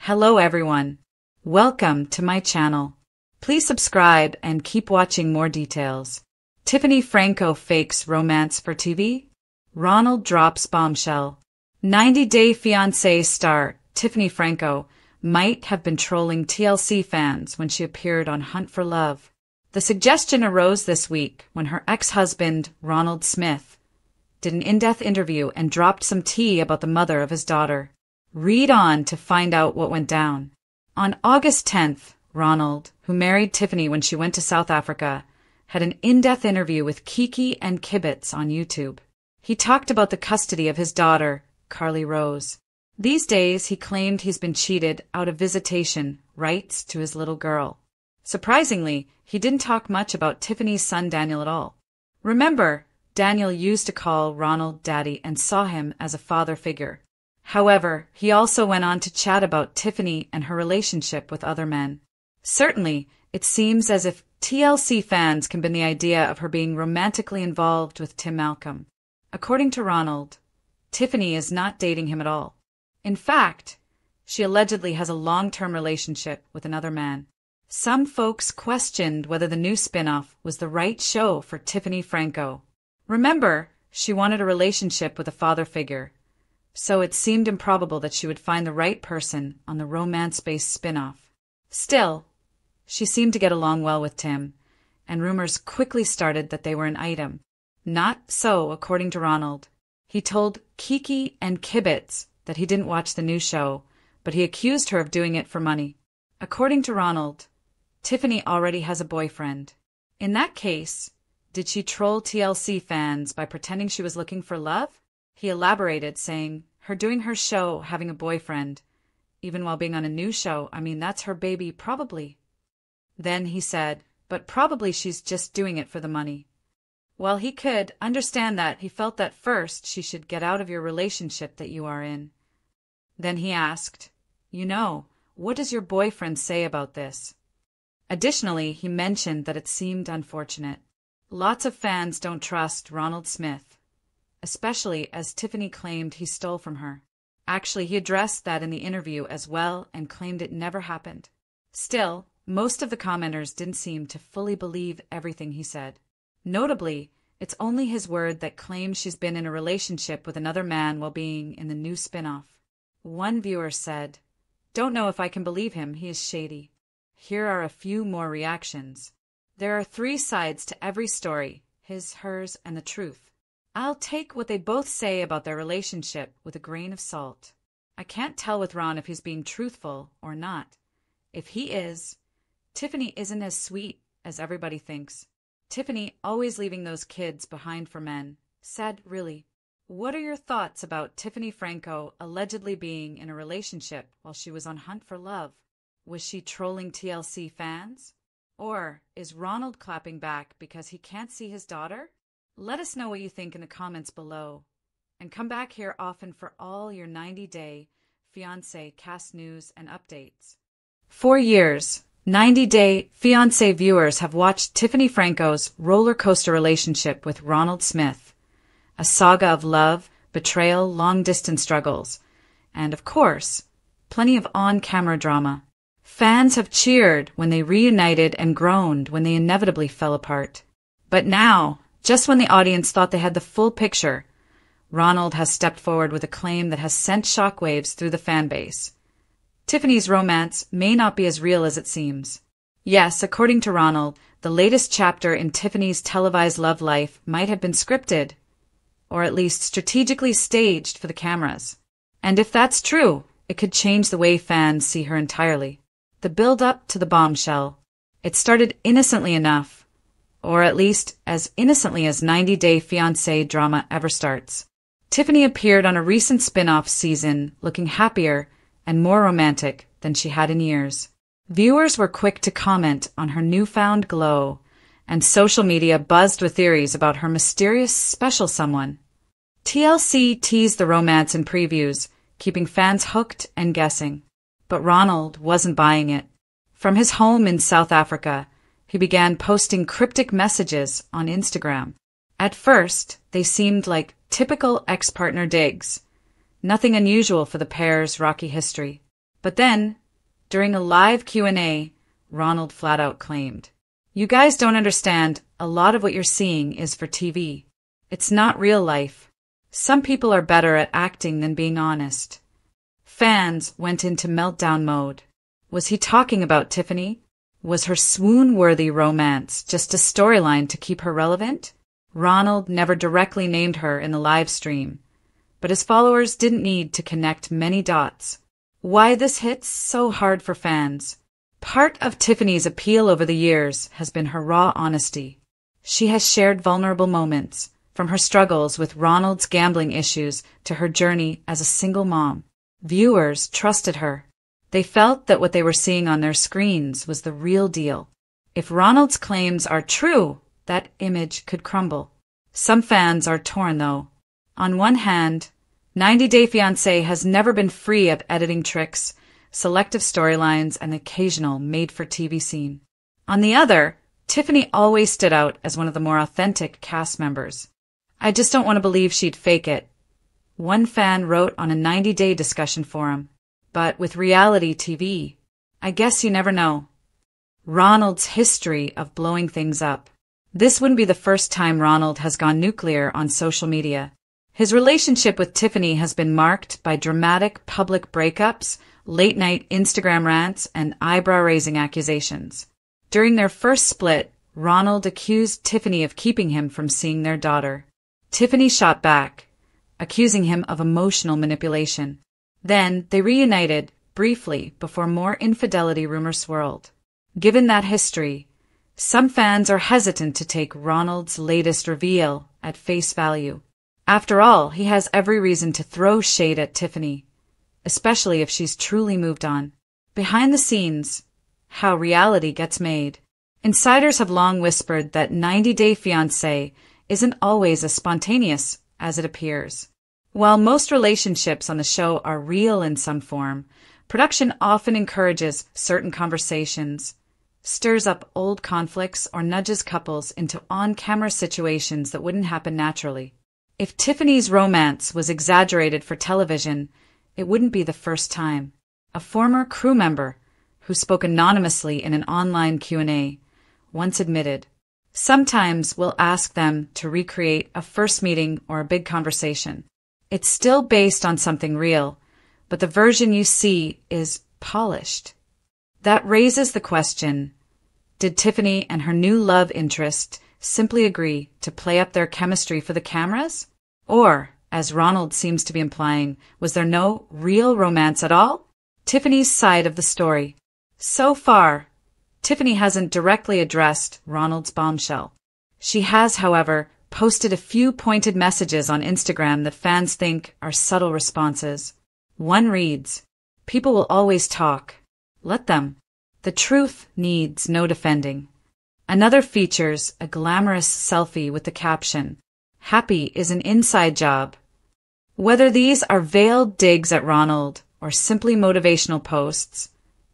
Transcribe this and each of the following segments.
Hello everyone. Welcome to my channel. Please subscribe and keep watching more details. Tiffany Franco fakes romance for TV. Ronald drops bombshell. 90-Day Fiancé star Tiffany Franco might have been trolling TLC fans when she appeared on Hunt for Love. The suggestion arose this week when her ex-husband, Ronald Smith, did an in-depth interview and dropped some tea about the mother of his daughter. Read on to find out what went down. On August 10th, Ronald, who married Tiffany when she went to South Africa, had an in-depth interview with Kiki and Kibitz on YouTube. He talked about the custody of his daughter, Carly Rose. These days, he claimed he's been cheated out of visitation rights to his little girl. Surprisingly, he didn't talk much about Tiffany's son Daniel at all. Remember, Daniel used to call Ronald daddy and saw him as a father figure. However, he also went on to chat about Tiffany and her relationship with other men. Certainly, it seems as if TLC fans can bin the idea of her being romantically involved with Tim Malcolm. According to Ronald, Tiffany is not dating him at all. In fact, she allegedly has a long-term relationship with another man. Some folks questioned whether the new spin-off was the right show for Tiffany Franco. Remember, she wanted a relationship with a father figure, so it seemed improbable that she would find the right person on the romance-based spin-off. Still, she seemed to get along well with Tim, and rumors quickly started that they were an item. Not so, according to Ronald. He told Kiki and Kibitz that he didn't watch the new show, but he accused her of doing it for money. According to Ronald, Tiffany already has a boyfriend. In that case, did she troll TLC fans by pretending she was looking for love? He elaborated, saying, her doing her show, having a boyfriend, even while being on a new show, that's her baby, probably. Then he said, but probably she's just doing it for the money. While he could understand that, he felt that first she should get out of your relationship that you are in. Then he asked, what does your boyfriend say about this? Additionally, he mentioned that it seemed unfortunate. Lots of fans don't trust Ronald Smith, especially as Tiffany claimed he stole from her. Actually, he addressed that in the interview as well and claimed it never happened. Still, most of the commenters didn't seem to fully believe everything he said. Notably, it's only his word that claims she's been in a relationship with another man while being in the new spin-off. One viewer said, "Don't know if I can believe him, he is shady." Here are a few more reactions. There are 3 sides to every story, his, hers, and the truth. I'll take what they both say about their relationship with a grain of salt. I can't tell with Ron if he's being truthful or not. If he is, Tiffany isn't as sweet as everybody thinks. Tiffany always leaving those kids behind for men. Sad, really. What are your thoughts about Tiffany Franco allegedly being in a relationship while she was on Hunt for Love? Was she trolling TLC fans? Or is Ronald clapping back because he can't see his daughter? Let us know what you think in the comments below. And come back here often for all your 90-Day Fiancé cast news and updates. For years, 90-Day Fiancé viewers have watched Tiffany Franco's roller coaster relationship with Ronald Smith, a saga of love, betrayal, long-distance struggles, and, of course, plenty of on-camera drama. Fans have cheered when they reunited and groaned when they inevitably fell apart. But now, just when the audience thought they had the full picture, Ronald has stepped forward with a claim that has sent shockwaves through the fan base. Tiffany's romance may not be as real as it seems. Yes, according to Ronald, the latest chapter in Tiffany's televised love life might have been scripted, or at least strategically staged for the cameras. And if that's true, it could change the way fans see her entirely. The build-up to the bombshell. It started innocently enough, or at least as innocently as 90-Day Fiancé drama ever starts. Tiffany appeared on a recent spin-off season looking happier and more romantic than she had in years. Viewers were quick to comment on her newfound glow, and social media buzzed with theories about her mysterious special someone. TLC teased the romance in previews, keeping fans hooked and guessing. But Ronald wasn't buying it. From his home in South Africa, he began posting cryptic messages on Instagram. At first, they seemed like typical ex-partner digs. Nothing unusual for the pair's rocky history. But then, during a live Q&A, Ronald flat out claimed, "You guys don't understand, a lot of what you're seeing is for TV. It's not real life. Some people are better at acting than being honest." Fans went into meltdown mode. Was he talking about Tiffany? Was her swoon-worthy romance just a storyline to keep her relevant? Ronald never directly named her in the live stream, but his followers didn't need to connect many dots. Why this hits so hard for fans? Part of Tiffany's appeal over the years has been her raw honesty. She has shared vulnerable moments, from her struggles with Ronald's gambling issues to her journey as a single mom. Viewers trusted her. They felt that what they were seeing on their screens was the real deal. If Ronald's claims are true, that image could crumble. Some fans are torn, though. On one hand, 90 Day Fiancé has never been free of editing tricks, selective storylines, and occasional made-for-TV scene. On the other, Tiffany always stood out as one of the more authentic cast members. "I just don't want to believe she'd fake it," one fan wrote on a 90-day discussion forum. But with reality TV, I guess you never know. Ronald's history of blowing things up. This wouldn't be the first time Ronald has gone nuclear on social media. His relationship with Tiffany has been marked by dramatic public breakups, late-night Instagram rants, and eyebrow-raising accusations. During their first split, Ronald accused Tiffany of keeping him from seeing their daughter. Tiffany shot back, accusing him of emotional manipulation. Then they reunited, briefly, before more infidelity rumors swirled. Given that history, some fans are hesitant to take Ronald's latest reveal at face value. After all, he has every reason to throw shade at Tiffany, especially if she's truly moved on. Behind the scenes, how reality gets made. Insiders have long whispered that 90 Day Fiancé isn't always as spontaneous as it appears. While most relationships on the show are real in some form, production often encourages certain conversations, stirs up old conflicts, or nudges couples into on-camera situations that wouldn't happen naturally. If Tiffany's romance was exaggerated for television, it wouldn't be the first time. A former crew member, who spoke anonymously in an online Q&A, once admitted, "Sometimes we'll ask them to recreate a first meeting or a big conversation. It's still based on something real, but the version you see is polished." That raises the question, did Tiffany and her new love interest simply agree to play up their chemistry for the cameras? Or, as Ronald seems to be implying, was there no real romance at all? Tiffany's side of the story. So far, Tiffany hasn't directly addressed Ronald's bombshell. She has, however, posted a few pointed messages on Instagram that fans think are subtle responses. One reads, "People will always talk. Let them. The truth needs no defending." Another features a glamorous selfie with the caption, "Happy is an inside job." Whether these are veiled digs at Ronald or simply motivational posts,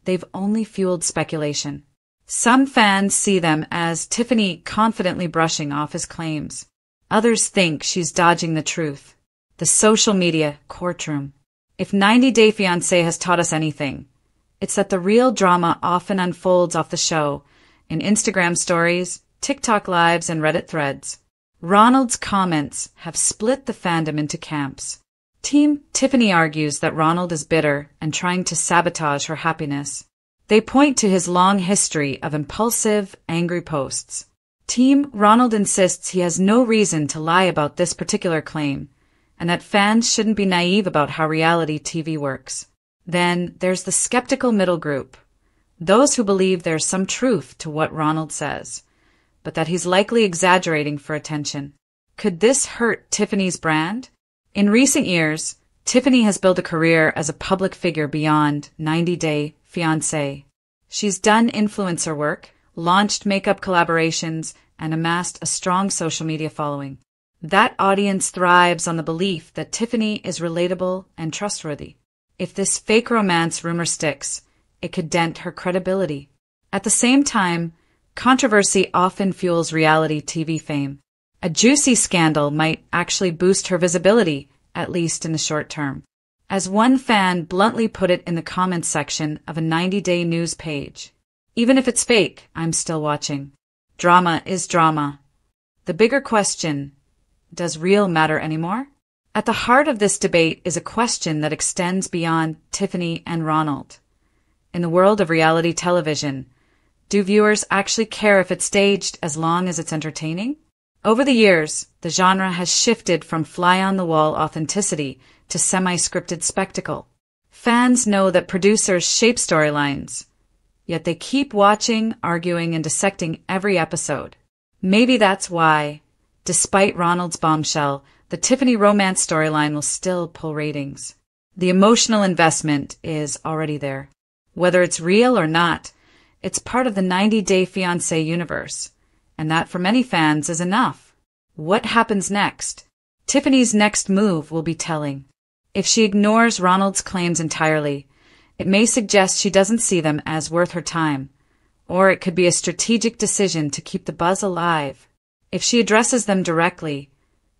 they've only fueled speculation. Some fans see them as Tiffany confidently brushing off his claims. Others think she's dodging the truth. The social media courtroom. If 90 Day Fiancé has taught us anything, it's that the real drama often unfolds off the show, in Instagram stories, TikTok lives, and Reddit threads. Ronald's comments have split the fandom into camps. Team Tiffany argues that Ronald is bitter and trying to sabotage her happiness. They point to his long history of impulsive, angry posts. Team Ronald insists he has no reason to lie about this particular claim, and that fans shouldn't be naive about how reality TV works. Then there's the skeptical middle group, those who believe there's some truth to what Ronald says, but that he's likely exaggerating for attention. Could this hurt Tiffany's brand? In recent years, Tiffany has built a career as a public figure beyond 90 Day Fiancé. She's done influencer work, launched makeup collaborations, and amassed a strong social media following. That audience thrives on the belief that Tiffany is relatable and trustworthy. If this fake romance rumor sticks, it could dent her credibility. At the same time, controversy often fuels reality TV fame. A juicy scandal might actually boost her visibility, at least in the short term. As one fan bluntly put it in the comments section of a 90-day news page, "Even if it's fake, I'm still watching. Drama is drama." The bigger question, does real matter anymore? At the heart of this debate is a question that extends beyond Tiffany and Ronald. In the world of reality television, do viewers actually care if it's staged as long as it's entertaining? Over the years, the genre has shifted from fly-on-the-wall authenticity to semi-scripted spectacle. Fans know that producers shape storylines, yet they keep watching, arguing, and dissecting every episode. Maybe that's why, despite Ronald's bombshell, the Tiffany romance storyline will still pull ratings. The emotional investment is already there. Whether it's real or not, it's part of the 90-Day Fiancé universe, and that for many fans is enough. What happens next? Tiffany's next move will be telling. If she ignores Ronald's claims entirely, it may suggest she doesn't see them as worth her time, or it could be a strategic decision to keep the buzz alive. If she addresses them directly,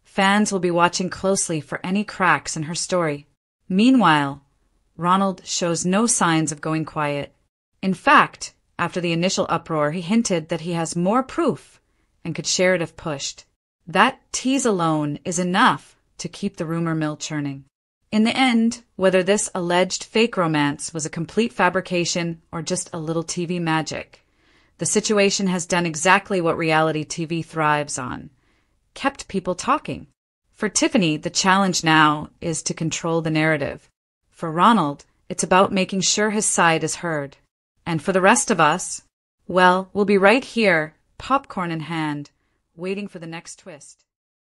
fans will be watching closely for any cracks in her story. Meanwhile, Ronald shows no signs of going quiet. In fact, after the initial uproar, he hinted that he has more proof and could share it if pushed. That tease alone is enough to keep the rumor mill churning. In the end, whether this alleged fake romance was a complete fabrication or just a little TV magic, the situation has done exactly what reality TV thrives on: kept people talking. For Tiffany, the challenge now is to control the narrative. For Ronald, it's about making sure his side is heard. And for the rest of us, well, we'll be right here, popcorn in hand, waiting for the next twist.